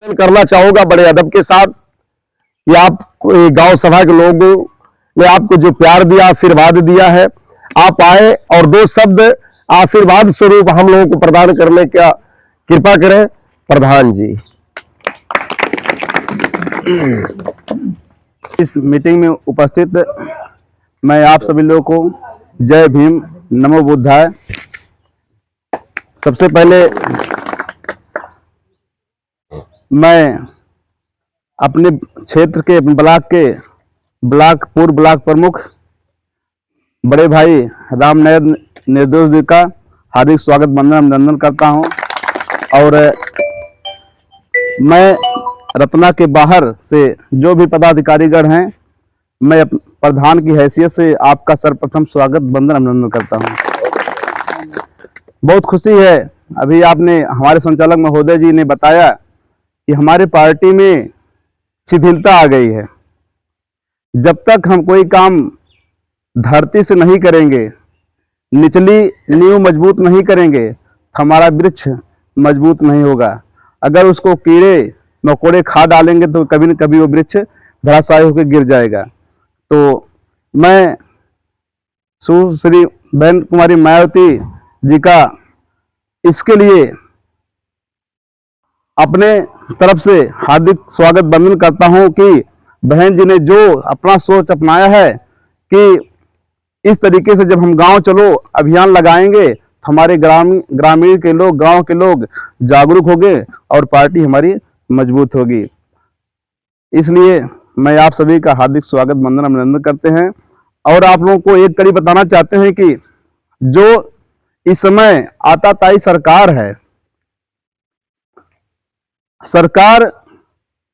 करना चाहूंगा बड़े अदब के साथ कि आप गांव सभा के लोगों ने आपको जो प्यार दिया, आशीर्वाद दिया है, आप आए और दो शब्द आशीर्वाद स्वरूप हम लोगों को प्रदान करने का कृपा करें। प्रधान जी। इस मीटिंग में उपस्थित मैं आप सभी लोगों को जय भीम, नमो बुद्धाय। सबसे पहले मैं अपने क्षेत्र के पूर्व ब्लॉक प्रमुख बड़े भाई राम नयन निर्दोष जी का हार्दिक स्वागत अभिनंदन करता हूं। और मैं रत्ना के बाहर से जो भी पदाधिकारीगण हैं, मैं प्रधान की हैसियत से आपका सर्वप्रथम स्वागत वंदन अभिनंदन करता हूं। बहुत खुशी है, अभी आपने हमारे संचालक महोदय जी ने बताया कि हमारे पार्टी में शिथिलता आ गई है। जब तक हम कोई काम धरती से नहीं करेंगे, निचली नींव मजबूत नहीं करेंगे, हमारा वृक्ष मजबूत नहीं होगा। अगर उसको कीड़े मकोड़े खा डालेंगे तो कभी न कभी वो वृक्ष धराशायी होकर गिर जाएगा। तो मैं सुश्री बहन कुमारी मायावती जी का इसके लिए अपने तरफ से हार्दिक स्वागत वंदन करता हूं कि बहन जी ने जो अपना सोच अपनाया है कि इस तरीके से जब हम गांव चलो अभियान लगाएंगे तो हमारे ग्रामीण के लोग, गांव के लोग जागरूक होंगे और पार्टी हमारी मजबूत होगी। इसलिए मैं आप सभी का हार्दिक स्वागत वंदन अभिनंदन करते हैं। और आप लोगों को एक कड़ी बताना चाहते हैं कि जो इस समय आताताई सरकार है, सरकार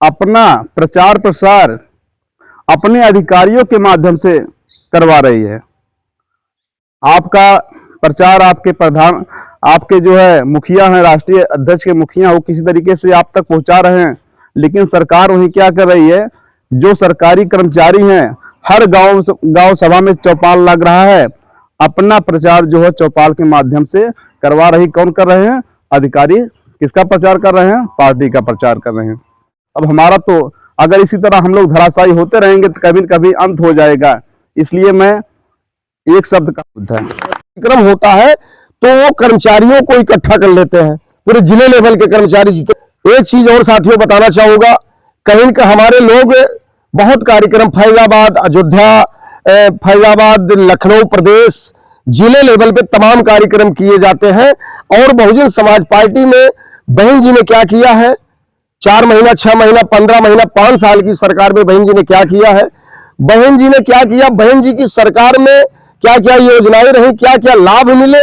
अपना प्रचार प्रसार अपने अधिकारियों के माध्यम से करवा रही है। आपका प्रचार आपके जो है मुखिया हैं, राष्ट्रीय अध्यक्ष के मुखिया, वो किसी तरीके से आप तक पहुंचा रहे हैं, लेकिन सरकार वही क्या कर रही है, जो सरकारी कर्मचारी हैं हर गांव सभा में चौपाल लग रहा है, अपना प्रचार जो है चौपाल के माध्यम से करवा रही। कौन कर रहे हैं? अधिकारी। किसका प्रचार कर रहे हैं? पार्टी का प्रचार कर रहे हैं। अब हमारा तो अगर इसी तरह हम लोग धराशायी होते रहेंगे तो कभी न कभी अंत हो जाएगा। इसलिए मैं एक शब्द का कार्यक्रम होता है तो वो कर्मचारियों को इकट्ठा कर लेते हैं, पूरे जिले लेवल के कर्मचारी जीते। एक चीज और साथियों बताना चाहूंगा, कहीं का हमारे लोग बहुत कार्यक्रम फैजाबाद, अयोध्या, फैजाबाद, लखनऊ प्रदेश जिले लेवल पे तमाम कार्यक्रम किए जाते हैं। और बहुजन समाज पार्टी में बहन जी ने क्या किया है, 4 महीना, 6 महीना, 15 महीना, 5 साल की सरकार में बहन जी ने क्या किया है, बहन जी ने क्या किया, बहन जी की सरकार में क्या क्या योजनाएं रही, क्या क्या लाभ मिले।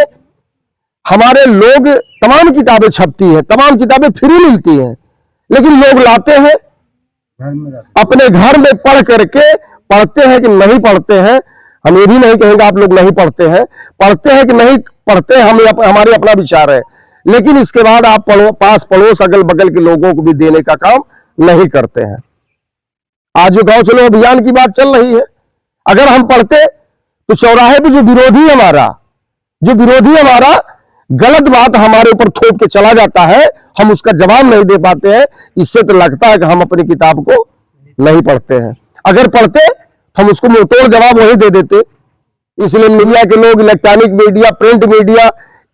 हमारे लोग, तमाम किताबें छपती हैं, तमाम किताबें फ्री मिलती हैं, लेकिन लोग लाते हैं अपने घर में पढ़ करके, पढ़ते हैं कि नहीं पढ़ते हैं, हम ये भी नहीं कहेंगे आप लोग नहीं पढ़ते हैं, पढ़ते हैं कि नहीं पढ़ते हैं, हमारे अपना विचार है, लेकिन इसके बाद आप पास पड़ोस अगल बगल के लोगों को भी देने का काम नहीं करते हैं। आज जो गांव चलो अभियान की बात चल रही है, अगर हम पढ़ते तो चौराहे पे जो विरोधी हमारा गलत बात हमारे ऊपर थोप के चला जाता है, हम उसका जवाब नहीं दे पाते हैं। इससे तो लगता है कि हम अपनी किताब को नहीं पढ़ते हैं। अगर पढ़ते तो हम उसको मुंहतोड़ जवाब वही दे देते। इसलिए मीडिया के लोग, इलेक्ट्रॉनिक मीडिया, प्रिंट मीडिया,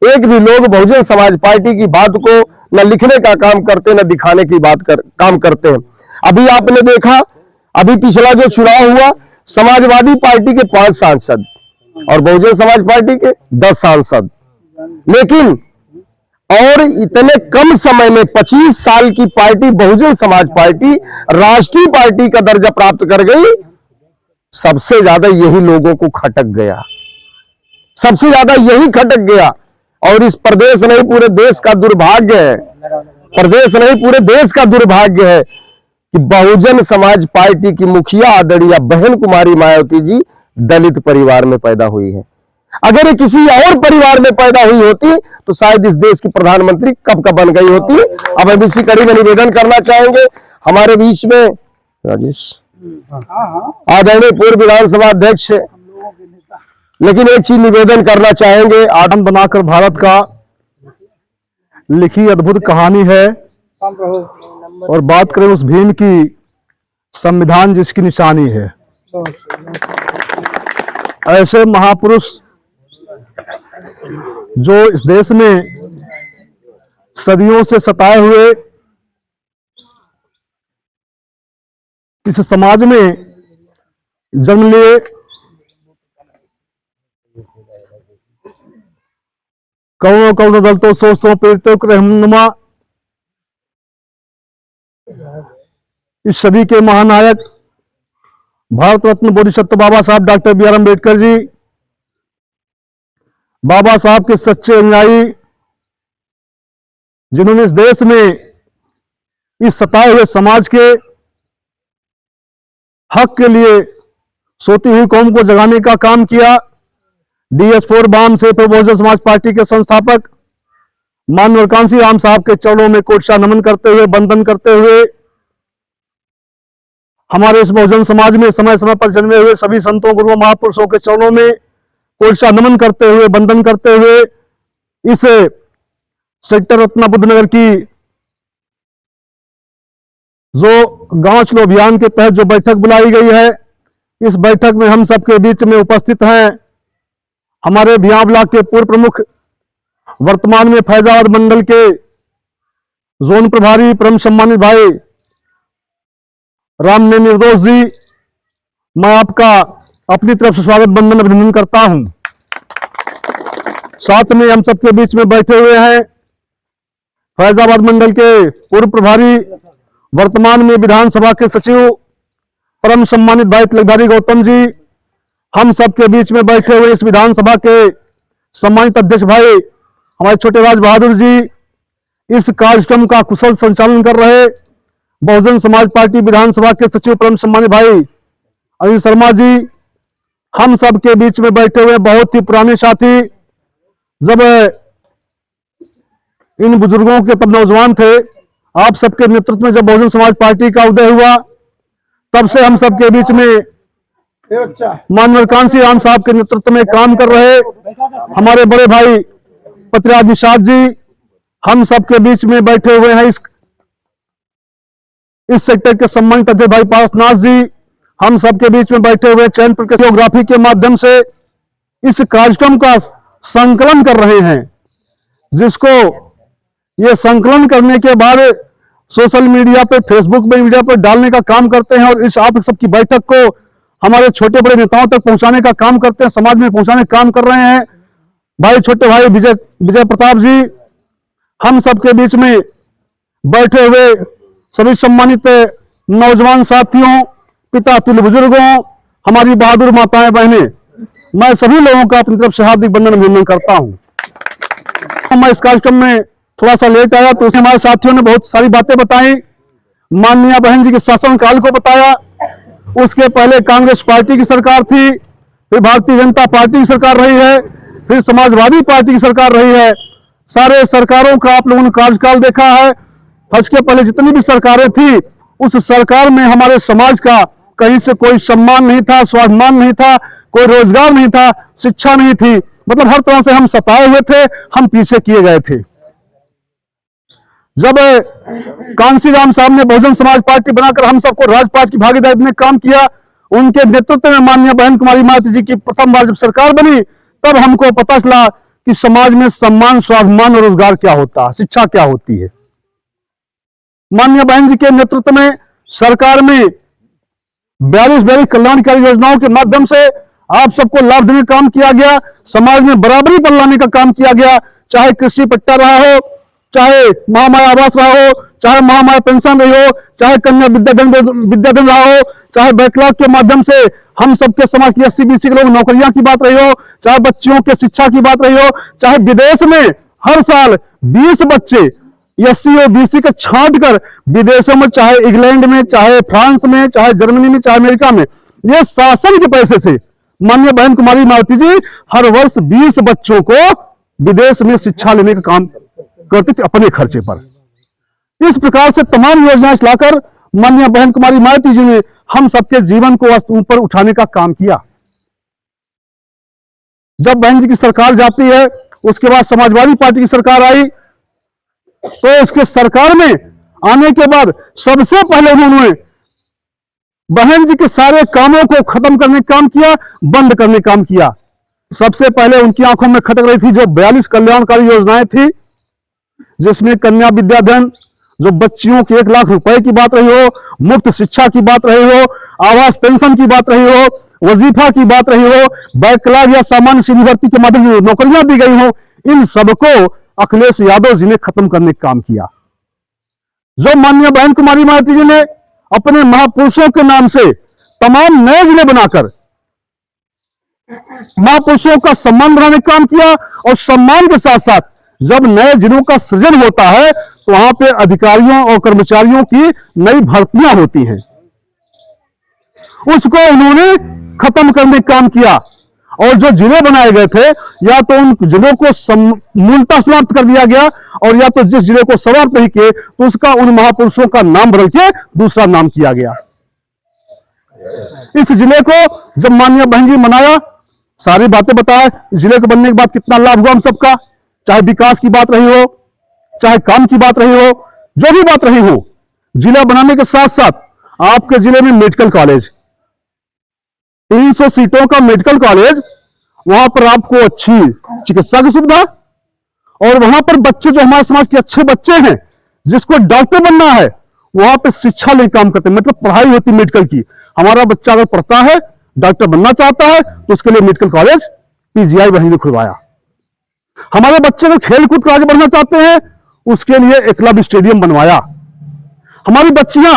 एक भी लोग बहुजन समाज पार्टी की बात को न लिखने का काम करते, न दिखाने की काम करते हैं। अभी आपने देखा, अभी पिछला जो चुनाव हुआ, समाजवादी पार्टी के 5 सांसद और बहुजन समाज पार्टी के 10 सांसद, लेकिन और इतने कम समय में 25 साल की पार्टी बहुजन समाज पार्टी राष्ट्रीय पार्टी का दर्जा प्राप्त कर गई। सबसे ज्यादा यही लोगों को खटक गया, सबसे ज्यादा यही खटक गया। और इस प्रदेश नहीं पूरे देश का दुर्भाग्य है, प्रदेश नहीं पूरे देश का दुर्भाग्य है कि बहुजन समाज पार्टी की मुखिया आदरणीय बहन कुमारी मायावती जी दलित परिवार में पैदा हुई है। अगर ये किसी और परिवार में पैदा हुई होती तो शायद इस देश की प्रधानमंत्री कब का बन गई होती। अब हम इसी कड़ी में निवेदन करना चाहेंगे, हमारे बीच में राजेश आदरणीय पूर्व विधानसभा अध्यक्ष, लेकिन एक चीज निवेदन करना चाहेंगे, आदम बनाकर भारत का लिखी अद्भुत कहानी है और बात करें उस भीम की, संविधान जिसकी निशानी है। ऐसे महापुरुष जो इस देश में सदियों से सताए हुए इस समाज में जन्म लिए, करोड़ों करोड़ों दलितों, शोषितों, पीड़ितों के रहनुमा, इस सदी के महानायक भारत रत्न बोधिसत्व बाबा साहब doctor B are Ambedkar ji, बाबा साहब के सच्चे अनुयायी, जिन्होंने इस देश में इस सताए हुए समाज के हक के लिए सोती हुई कौम को जगाने का काम किया। DS4 बाम से बहुजन समाज पार्टी के संस्थापक माननीय कांसी राम साहब के चरणों में कोटशा नमन करते हुए, वंदन करते हुए, हमारे इस बहुजन समाज में समय समय पर जन्मे हुए सभी संतों, गुरुओं, महापुरुषों के चरणों में कोटशा नमन करते हुए, वंदन करते हुए, इस सेक्टर रत्ना बुद्धनगर की जो गांव चलो अभियान के तहत जो बैठक बुलाई गई है, इस बैठक में हम सबके बीच में उपस्थित हैं हमारे भियां ब्लॉक के पूर्व प्रमुख, वर्तमान में फैजाबाद मंडल के जोन प्रभारी, परम सम्मानित भाई राम ने निर्दोष जी। मैं आपका अपनी तरफ से स्वागत, वंदन, अभिनंदन करता हूं। साथ में हम सबके बीच में बैठे हुए हैं फैजाबाद मंडल के पूर्व प्रभारी, वर्तमान में विधानसभा के सचिव, परम सम्मानित भाई तिलकधारी गौतम जी। हम सबके बीच में बैठे हुए इस विधानसभा के सम्मानित अध्यक्ष भाई हमारे छोटे राज बहादुर जी। इस कार्यक्रम का कुशल संचालन कर रहे बहुजन समाज पार्टी विधानसभा के सचिव, परम सम्मानित भाई अनिल शर्मा जी। हम सब के बीच में बैठे हुए बहुत ही पुराने साथी, जब इन बुजुर्गों के तब नौजवान थे, आप सबके नेतृत्व में जब बहुजन समाज पार्टी का उदय हुआ, तब से हम सबके बीच में माननीय कांसी राम साहब के नेतृत्व में काम कर रहे हमारे बड़े भाई पतिराज निषाद जी। हम सबके बीच में बैठे हुए हैं इस सेक्टर के सम्मानित अध्यक्ष भाई पारसनाथ जी। हम सबके बीच में बैठे हुए चयन प्रक्रिया जियोग्राफी के माध्यम से इस कार्यक्रम का संकलन कर रहे हैं, जिसको ये संकलन करने के बाद सोशल मीडिया पे, फेसबुक पे, मीडिया पर डालने का काम करते हैं और इस आप सबकी बैठक को हमारे छोटे बड़े नेताओं तक पहुंचाने का काम करते हैं, समाज में पहुंचाने का काम कर रहे हैं भाई छोटे भाई विजय प्रताप जी। हम सबके बीच में बैठे हुए सभी सम्मानित नौजवान साथियों, पिता तुल्य बुजुर्गों, हमारी बहादुर माताएं बहनें, मैं सभी लोगों का अपनी तरफ से हार्दिक वंदन अभिनंदन करता हूं। मैं इस कार्यक्रम में थोड़ा सा लेट आया तो हमारे साथियों ने बहुत सारी बातें बताई, माननीय बहन जी के शासनकाल को बताया। उसके पहले कांग्रेस पार्टी की सरकार थी, फिर भारतीय जनता पार्टी की सरकार रही है, फिर समाजवादी पार्टी की सरकार रही है। सारे सरकारों का आप लोगों ने कार्यकाल देखा है। इसके पहले जितनी भी सरकारें थी, उस सरकार में हमारे समाज का कहीं से कोई सम्मान नहीं था, स्वाभिमान नहीं था, कोई रोजगार नहीं था, शिक्षा नहीं थी, मतलब हर तरह से हम सताए हुए थे, हम पीछे किए गए थे। जब कांसी राम साहब ने बहुजन समाज पार्टी बनाकर हम सबको राजपाट की भागीदारी में काम किया, उनके नेतृत्व में माननीय बहन कुमारी मायावती जी की प्रथम बार जब सरकार बनी, तब हमको पता चला कि समाज में सम्मान, स्वाभिमान और रोजगार क्या होता है, शिक्षा क्या होती है। माननीय बहन जी के नेतृत्व में सरकार में 42 कल्याणकारी योजनाओं के माध्यम से आप सबको लाभ देने का काम किया गया, समाज में बराबरी पर लाने का काम किया गया। चाहे कृषि पट्टा रहा हो, चाहे महामाया आवास रहा हो, चाहे महामाया पेंशन रही हो, चाहे कन्या विद्याधन रहा हो, चाहे बैकलॉग के माध्यम से हम सबके समाज की SC-BC के लोग नौकरियां की बात रही हो, चाहे बच्चियों के शिक्षा की बात रही हो, चाहे विदेश में हर साल 20 बच्चे SC और BC के छांट कर विदेशों में, चाहे इंग्लैंड में, चाहे फ्रांस में, चाहे जर्मनी में, चाहे अमेरिका में, ये शासन के पैसे से माननीय बहन कुमारी मायावती जी हर वर्ष 20 बच्चों को विदेश में शिक्षा लेने का काम करते थे अपने खर्चे पर। इस प्रकार से तमाम योजनाएं चलाकर माननीय बहन कुमारी मायावती जी ने हम सबके जीवन को ऊपर उठाने का काम किया। जब बहन जी की सरकार जाती है, उसके बाद समाजवादी पार्टी की सरकार आई, तो उसके सरकार में आने के बाद सबसे पहले उन्होंने बहन जी के सारे कामों को खत्म करने का काम किया, बंद करने का काम किया। सबसे पहले उनकी आंखों में खटक रही थी जो 42 कल्याणकारी योजनाएं थी, जिसमें कन्या विद्याधन, जो बच्चियों के 1 लाख रुपए की बात रही हो, मुफ्त शिक्षा की बात रही हो, आवास पेंशन की बात रही हो, वजीफा की बात रही हो, बैकलॉग या सामान्य सेवा भर्ती के माध्यम से नौकरियां दी गई हो, इन सबको अखिलेश यादव जी ने खत्म करने का काम किया। जो माननीय बहन कुमारी मायावती जी ने अपने महापुरुषों के नाम से तमाम नए जिले बनाकर महापुरुषों का सम्मान बढ़ाने का काम किया, और सम्मान के साथ साथ जब नए जिलों का सृजन होता है तो वहां पे अधिकारियों और कर्मचारियों की नई भर्तियां होती हैं, उसको उन्होंने खत्म करने का काम किया। और जो जिले बनाए गए थे, या तो उन जिलों को मूलतः समाप्त कर दिया गया, और या तो जिस जिले को समाप्त नहीं किए तो उसका उन महापुरुषों का नाम बदल के दूसरा नाम किया गया। इस जिले को जब माननीय बहन जी मनाया, सारी बातें बताए, जिले को बनने के बाद कितना लाभ हुआ हम सबका, चाहे विकास की बात रही हो, चाहे काम की बात रही हो, जो भी बात रही हो, जिला बनाने के साथ साथ आपके जिले में मेडिकल कॉलेज, 300 सीटों का मेडिकल कॉलेज, वहां पर आपको अच्छी चिकित्सा की सुविधा, और वहां पर बच्चे जो हमारे समाज के अच्छे बच्चे हैं, जिसको डॉक्टर बनना है, वहां पर शिक्षा लेकर काम करते हैं, मतलब पढ़ाई होती है मेडिकल की। हमारा बच्चा अगर पढ़ता है, डॉक्टर बनना चाहता है, तो उसके लिए मेडिकल कॉलेज पीजीआई वहीं ने खुलवाया। हमारे बच्चे अगर खेल कूद कर आगे बढ़ना चाहते हैं, उसके लिए एकलव्य स्टेडियम बनवाया। हमारी बच्चियां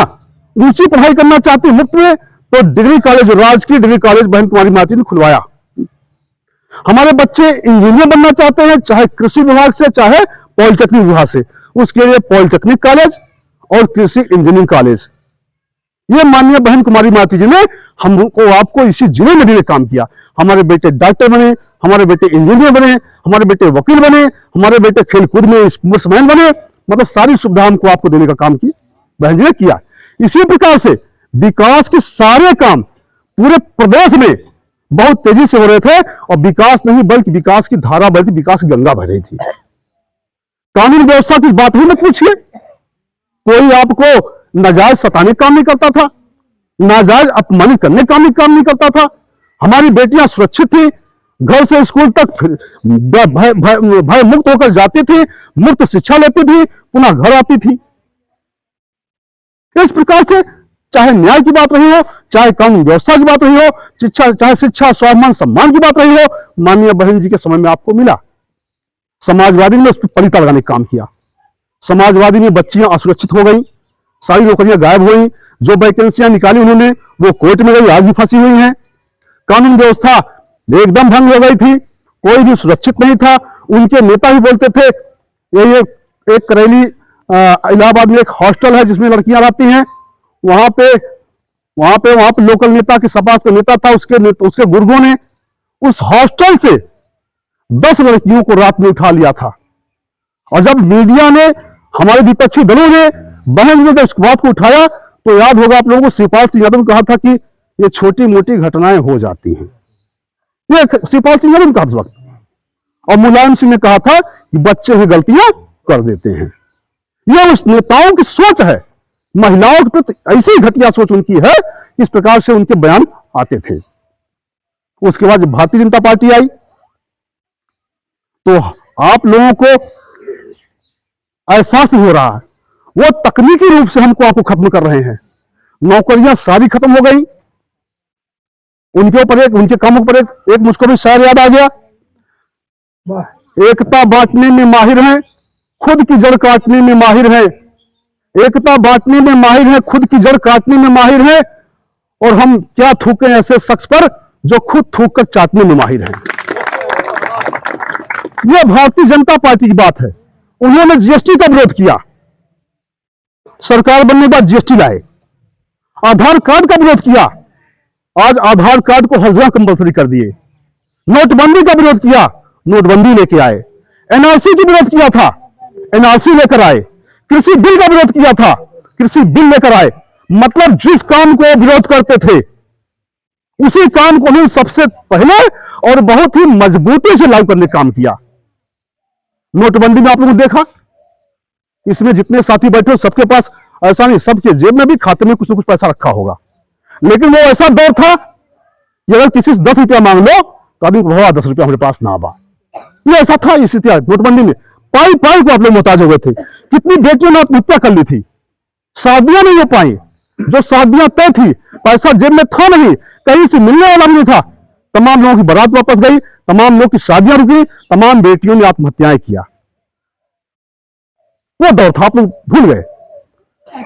ऊंची पढ़ाई करना चाहती मुफ्त में, तो डिग्री कॉलेज, राजकीय डिग्री कॉलेज बहन कुमारी मायावती ने खुलवाया। हमारे बच्चे इंजीनियर बनना चाहते हैं, चाहे कृषि विभाग से चाहे पॉलिटेक्निक विभाग से, उसके लिए पॉलिटेक्निक कॉलेज और कृषि इंजीनियरिंग कॉलेज, ये माननीय बहन कुमारी मायावती जी ने हमको आपको इसी जिले में भी काम किया। हमारे बेटे डॉक्टर बने, हमारे बेटे इंजीनियर बने, हमारे बेटे वकील बने, हमारे बेटे खेलकूद में स्पोर्ट्समैन बने, मतलब सारी सुविधा हमको आपको देने का काम की बहन जी ने किया। इसी प्रकार से विकास के सारे काम पूरे प्रदेश में बहुत तेजी से हो रहे थे, और विकास नहीं बल्कि विकास की धारा बह रही थी, विकास की गंगा बह रही थी। कानून व्यवस्था की बात ही मत पूछिए, कोई आपको नाजायज सताने का काम नहीं करता था, नाजायज अपमानित करने का काम नहीं करता था। हमारी बेटियां सुरक्षित थी, घर से स्कूल तक भय मुक्त होकर जाती थी, मुफ्त शिक्षा लेती थी, पुनः घर आती थी। इस प्रकार से चाहे न्याय की बात रही हो, चाहे कानून व्यवस्था की बात रही हो, चाहे शिक्षा, स्वाभिमान, सम्मान की बात रही हो, माननीय बहन जी के समय में आपको मिला। समाजवादी ने उस पर पलीता लगाने का काम किया। समाजवादी में बच्चियां असुरक्षित हो गई, सारी नौकरियां गायब हुई, जो वैकेंसियां निकाली उन्होंने वो कोर्ट में गई, आज भी फंसी हुई हैं। कानून व्यवस्था एकदम भंग हो गई थी, कोई भी सुरक्षित नहीं था। उनके नेता भी बोलते थे, ये एक करेली इलाहाबाद में एक हॉस्टल है जिसमें लड़कियां रहती हैं, वहां पे लोकल नेता के सपा का नेता था, उसके गुर्गों ने उस हॉस्टल से 10 लड़कियों को रात में उठा लिया था। और जब मीडिया ने, हमारे विपक्षी दलों ने, बहन ने जब इस बात को उठाया, तो याद होगा आप लोगों को, शिवपाल सिंह यादव ने कहा था कि ये छोटी मोटी घटनाएं हो जाती हैं, ये शिवपाल सिंह यादव ने कहा उस वक्त, और मुलायम सिंह ने कहा था कि बच्चे ही गलतियां कर देते हैं। यह उस नेताओं की सोच है, महिलाओं के प्रति ऐसी घटिया सोच उनकी है, इस प्रकार से उनके बयान आते थे। उसके बाद जब भारतीय जनता पार्टी आई, तो आप लोगों को एहसास नहीं हो रहा है, वो तकनीकी रूप से हमको आपको खत्म कर रहे हैं। नौकरियां सारी खत्म हो गई, उनके कामों पर एक मुझको भी शायर याद आ गया, एकता बांटने में माहिर हैं, खुद की जड़ काटने में माहिर हैं। एकता बांटने में माहिर हैं, खुद की जड़ काटने में माहिर हैं, और हम क्या थूकें ऐसे शख्स पर जो खुद थूक कर चाटने में माहिर हैं। यह भारतीय जनता पार्टी की बात है। उन्होंने जीएसटी का विरोध किया, सरकार बनने के बाद जीएसटी लाए। आधार कार्ड का विरोध किया, आज आधार कार्ड को हर जगह कंपल्सरी कर दिए। नोटबंदी का विरोध किया, नोटबंदी लेके आए। एनआरसी का विरोध किया था, एनआरसी लेकर आए। कृषि बिल का विरोध किया था, कृषि बिल लेकर आए। मतलब जिस काम को विरोध करते थे, उसी काम को उन्होंने सबसे पहले और बहुत ही मजबूती से लागू करने का काम किया। नोटबंदी में आप लोगों ने देखा, इसमें जितने साथी बैठे हो सबके पास ऐसा नहीं, सबके जेब में भी खाते में कुछ न कुछ पैसा रखा होगा। लेकिन वो ऐसा दौर था कि अगर किसी से 10 रुपया मांग लो तो आदमी को भवा 10 रुपया हमारे पास ना बा। ये ऐसा था इस इतिहास नोटबंदी में। पाई पाई को आप लोग मोहताज हो गए थे। कितनी बेटियों ने आत्महत्या कर ली थी, शादियां नहीं हो पाई। जो शादियां तय थी, पैसा जेब में था नहीं, कहीं से मिलने वाला भी नहीं था। तमाम लोगों की बारात वापस गई, तमाम लोग की शादियां रुकी, तमाम बेटियों ने आत्महत्याएं किया। वो दौर था, आप लोग भूल गए।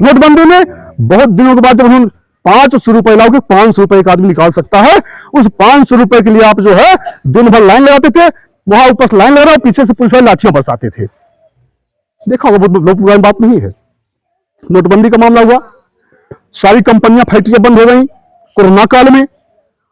नोटबंदी में बहुत दिनों के बाद जब उन्होंने 500 रुपए लाओगे, 500 रुपए एक आदमी निकाल सकता है, उस 500 रुपए के लिए आप जो है दिन भर लाइन लगाते थे। वहां ऊपर से लाइन लगा रहा, पीछे से पुलिस वाले लाठियां बरसाते थे। देखा होगा, बहुत पुरानी बात नहीं है। नोटबंदी का मामला हुआ, सारी कंपनियां फैक्ट्रियां बंद हो गई कोरोना काल में।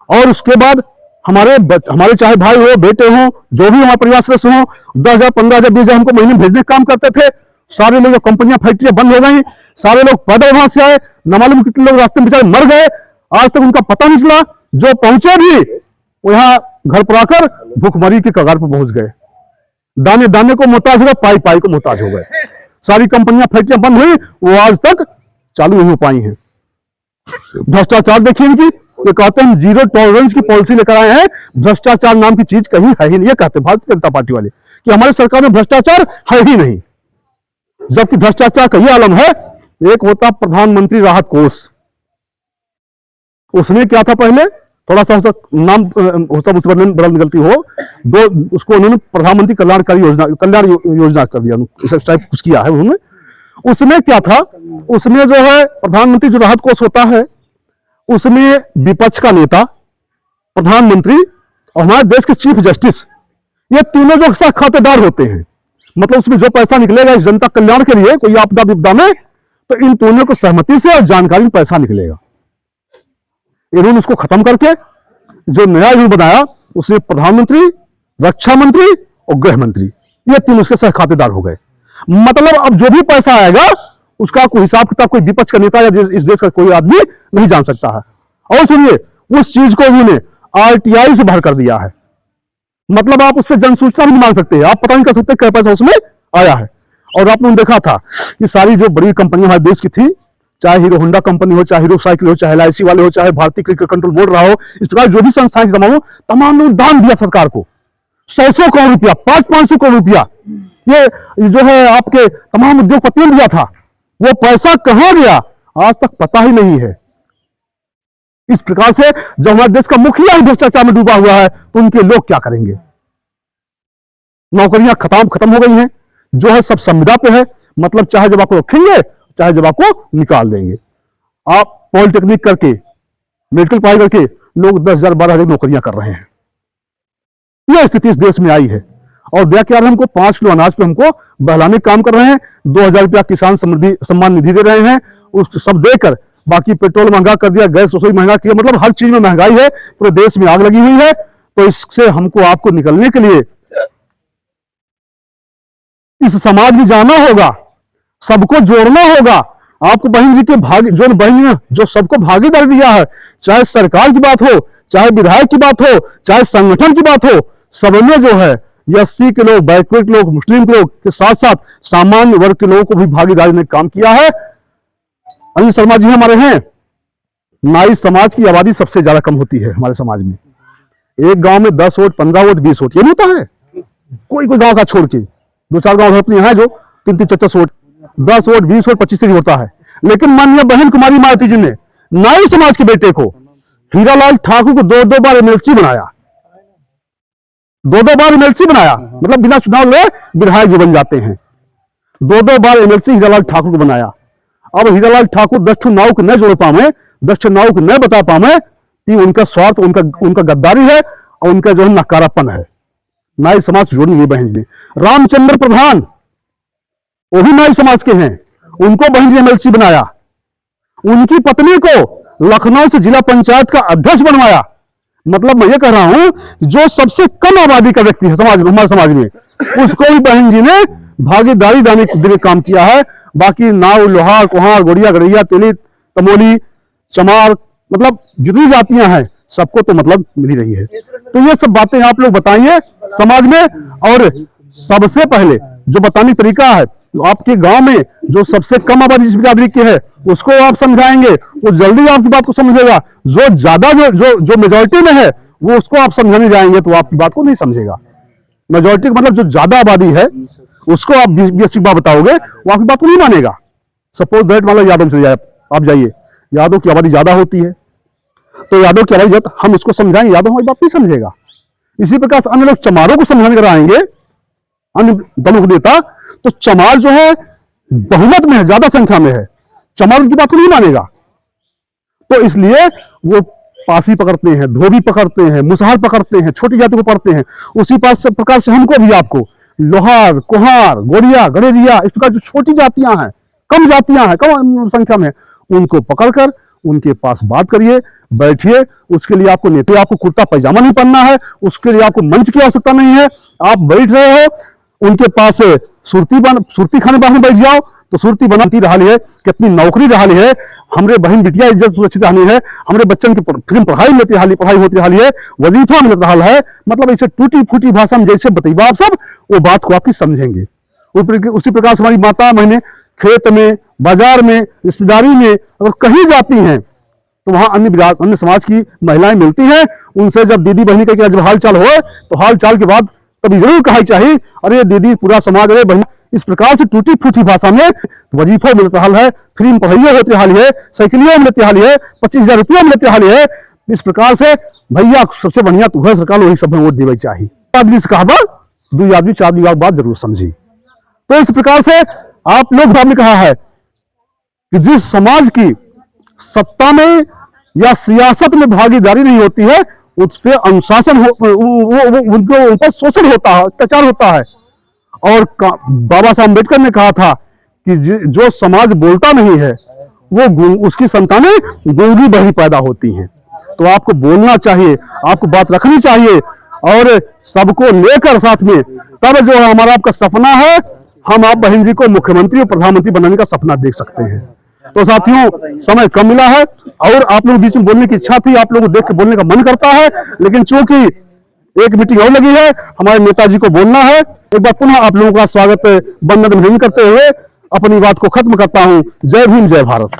और उसके बाद हमारे चाहे भाई हो, बेटे हो, जो भी हमारे परिवार सदस्य हो, 10,000, 15,000, 20,000 हमको महीने में भेजने का काम करते थे। सारे लोग, कंपनियां फैक्ट्रियां बंद हो गई, सारे लोग पैदल वहां से आए। न मालूम कितने लोग रास्ते में बेचारे मर गए, आज तक उनका पता नहीं चला। जो पहुंचे भी वो यहाँ घर पर आकर भूखमरी के कगार पर पहुंच गए। दाने दाने को मोहताज हो गए, पाई पाई को मोहताज हो गए। सारी कंपनियां फैक्ट्रियां बंद हुई, वो आज तक चालू नहीं हो पाई हैं। भ्रष्टाचार देखिए इनकी, ये कहते हैं जीरो टॉलरेंस की पॉलिसी लेकर आए हैं। भ्रष्टाचार नाम की चीज कहीं है ही नहीं। ये कहते भारतीय जनता पार्टी वाले कि हमारी सरकार में भ्रष्टाचार है ही नहीं, जबकि भ्रष्टाचार का ये आलम है। एक होता प्रधानमंत्री राहत कोष, उसमें क्या था पहले, थोड़ा सा नाम हो सब उससे बदल निकलती हो, उसको उन्होंने प्रधानमंत्री कल्याण योजना कर दिया, इस टाइप कुछ किया है उन्होंने। उसमें क्या था, उसमें जो है प्रधानमंत्री जो राहत कोष होता है, उसमें विपक्ष का नेता, प्रधानमंत्री और हमारे देश के चीफ जस्टिस, ये तीनों जो खातेदार होते हैं। मतलब उसमें जो पैसा निकलेगा इस जनता कल्याण के लिए, कोई आपदा विपदा में, तो इन तीनों को सहमति से और जानकारी में पैसा निकलेगा। इन्होंने उसको खत्म करके जो नया रूल बनाया, उसमें प्रधानमंत्री, रक्षा मंत्री और गृह मंत्री, ये तीन उसके सह खातेदार हो गए। मतलब अब जो भी पैसा आएगा उसका कोई हिसाब किताब कोई विपक्ष का नेता या इस देश का कोई आदमी नहीं जान सकता है। और सुनिए, उस चीज को उन्होंने RTI से बाहर कर दिया है। मतलब आप उस पर जनसूचना भी नहीं मान सकते, आप पता नहीं कर सकते क्या पैसा उसमें आया है। और आपने देखा था कि सारी जो बड़ी कंपनियां हमारे देश की थी, चाहे हीरो होंडा कंपनी हो, चाहे हीरो साइकिल हो, चाहे LIC वाले हो, चाहे भारतीय क्रिकेट कंट्रोल बोर्ड रहा हो, इस प्रकार जो भी संस्थाएं तमाम लोग दान दिया सरकार को, 100 करोड़ रुपया, 500 करोड़ रुपया। ये जो है आपके तमाम उद्योगपतियों ने दिया था, वो पैसा कहां गया आज तक पता ही नहीं है। इस प्रकार से जब हमारे देश का मुखिया ही भ्रष्टाचार में डूबा हुआ है, तो उनके लोग क्या करेंगे। नौकरियां खत्म हो गई हैं, जो है सब संविदा पे है। मतलब चाहे जब आपको रखेंगे, चाहे जब आपको निकाल देंगे। आप पॉलिटेक्निक करके, मेडिकल पढ़ाई करके लोग 10,000, 12,000 नौकरियां कर रहे हैं। यह स्थिति इस देश में आई है। और दया क्या हमको 5 किलो अनाज पे हमको बहलाने का काम कर रहे हैं। 2,000 रुपया किसान समृद्धि सम्मान निधि दे रहे हैं, उस सब देकर बाकी पेट्रोल महंगा कर दिया, गैस रसोई महंगा किया। मतलब हर चीज में महंगाई है, पूरे देश में आग लगी हुई है। तो इससे हमको आपको निकलने के लिए इस समाज में जाना होगा, सबको जोड़ना होगा। आपको बहन जी के जो बहन ने जो सबको भागीदारी दिया है, चाहे सरकार की बात हो, चाहे विधायक की बात हो, चाहे संगठन की बात हो, सबने जो है SC के लोग, बैकवर्ड लोग, मुस्लिम के लोग के साथ साथ सामान्य वर्ग के लोगों को भी भागीदारी ने काम किया है। अनिल शर्मा जी हमारे हैं, नाई समाज की आबादी सबसे ज्यादा कम होती है हमारे समाज में। एक गांव में 10 वोट, 15 वोट, 20 वोट, ये नहीं होता है। कोई गांव का छोड़ के 2-4 गांव अपने यहाँ जो 3-3, 4-4 वोट, 10 वोट, 20 वोट, 25 ही होता है। लेकिन माननीय बहन कुमारी मायावती जी ने नाई समाज के बेटे को, हीरालाल ठाकुर को 2-2 बार MLC बनाया। 2-2 बार MLC बनाया, मतलब बिना चुनाव ले विधायक जो बन जाते हैं। 2-2 बार MLC हीरालाल ठाकुर को बनाया। अब हीरालाल ठाकुर 10 नाव को न जोड़ पावे, 10 नाव को न बता पावे, उनका स्वार्थ, उनका गद्दारी है और उनका जो है नकारापन है। नाई समाज जोड़नी है बहन जी। रामचंद्र प्रधान वो भी नाई समाज के हैं, उनको बहन जी MLC बनाया। उनकी पत्नी को लखनऊ से जिला पंचायत का अध्यक्ष बनवाया। मतलब मैं ये कह रहा हूं, जो सबसे कम आबादी का व्यक्ति है हमारे समाज में, उसको भी बहन जी ने भागीदारी देने के लिए काम किया है। बाकी नाव, लोहार, कुम्हार, गोड़िया, गड़िया, तेली, तमोली, चमार, मतलब जितनी जातियां हैं सबको तो मतलब मिल रही है। तो ये सब बातें आप लोग बताइए समाज में। और सबसे पहले जो बताने का तरीका है आपके गांव में जो सबसे कम आबादी जिस बिरादरी की है उसको आप समझाएंगे, वो जल्दी आपकी बात को समझेगा। जो ज्यादा जो मेजोरिटी में है वो उसको आप समझाने जाएंगे तो आपकी बात को नहीं समझेगा। मेजोरिटी का मतलब जो ज्यादा आबादी है उसको आप 20 बात बताओगे, वो आपकी बात को नहीं मानेगा। सपोज दैट मान लो यादव चले जाए, आप जाइए, यादव की आबादी ज्यादा होती है तो यादव की आबादी हम उसको समझाएंगे, यादव हमारी बात नहीं समझेगा। इसी प्रकार से अन्य लोग चमारों को समझाने कर आएंगे, अन्य दलों को नेता, तो चमार जो है बहुमत में है, ज्यादा संख्या में है, चमार उनकी बात को नहीं मानेगा। तो इसलिए वो पासी पकड़ते हैं, धोबी पकड़ते हैं, मुसहर पकड़ते हैं, छोटी जाति को पकड़ते हैं। उसी प्रकार से हमको भी, आपको लोहार, कुहार, गोरिया, गड़ेरिया, इस प्रकार जो छोटी जातियां हैं, कम जातियां हैं, कम संख्या में, उनको पकड़कर उनके पास बात करिए, बैठिए। उसके लिए आपको नेता, आपको कुर्ता पैजामा नहीं पहनना है, उसके लिए आपको मंच की आवश्यकता नहीं है। आप बैठ रहे हो, उनके पास सुरती खाने बाहर बैठ जाओ तो सुरती बनाती रही है, कितनी नौकरी रही है, हमरे बहन बिटिया इज्जत सुरक्षित रही है, हमरे बच्चन की फिल्म पढ़ाई मिलती रही, पढ़ाई होती रही है, वजीफा मिल रहा है। मतलब ऐसे टूटी फूटी भाषा में जैसे बताइए आप सब, वो बात को आपकी समझेंगे। उसी प्रकार से हमारी माता बहनें खेत में, बाजार में, रिश्तेदारी में अगर कहीं जाती हैं तो वहां अन्य समाज की महिलाएं मिलती हैं, उनसे जब दीदी बहनी का जब हाल चाल हो तो हाल चाल के बाद तभी जरूर कहा चाहिए, अरे दीदी, पूरा समाज, अरे बहन। इस प्रकार से टूटी फूटी भाषा में वजीफा मिलता हाल है, फ्री में पढ़ाइया होती हाल है, साइकिलिया मिलती हाल है, 25,000 रुपया मिलते हाल है। इस प्रकार से भैया सबसे बढ़िया तू है, सरकार वही सब वोट देवे चाहिए। आदमी से कहा 2 आदमी 4 आदमी बात जरूर समझी। तो इस प्रकार से आप लोग, आपने कहा है कि जिस समाज की सत्ता में या सियासत में भागीदारी नहीं होती है उस पर अनुशासन उनको उन पर शोषण होता है, अत्याचार होता है। और बाबा साहब अम्बेडकर ने कहा था कि जो समाज बोलता नहीं है वो उसकी संतानें गूंगी बहरी पैदा होती हैं। तो आपको बोलना चाहिए, आपको बात रखनी चाहिए और सबको लेकर साथ में, तब जो हमारा आपका सपना है, हम आप बहन जी को मुख्यमंत्री और प्रधानमंत्री बनाने का सपना देख सकते हैं। तो साथियों, समय कम मिला है और आप लोग बीच में बोलने की इच्छा थी, आप लोगों को देख के बोलने का मन करता है, लेकिन चूंकि एक मीटिंग और लगी है, हमारे नेताजी को बोलना है। एक बार पुनः आप लोगों का स्वागत, वंदन करते हुए अपनी बात को खत्म करता हूं। जय भीम, जय भारत।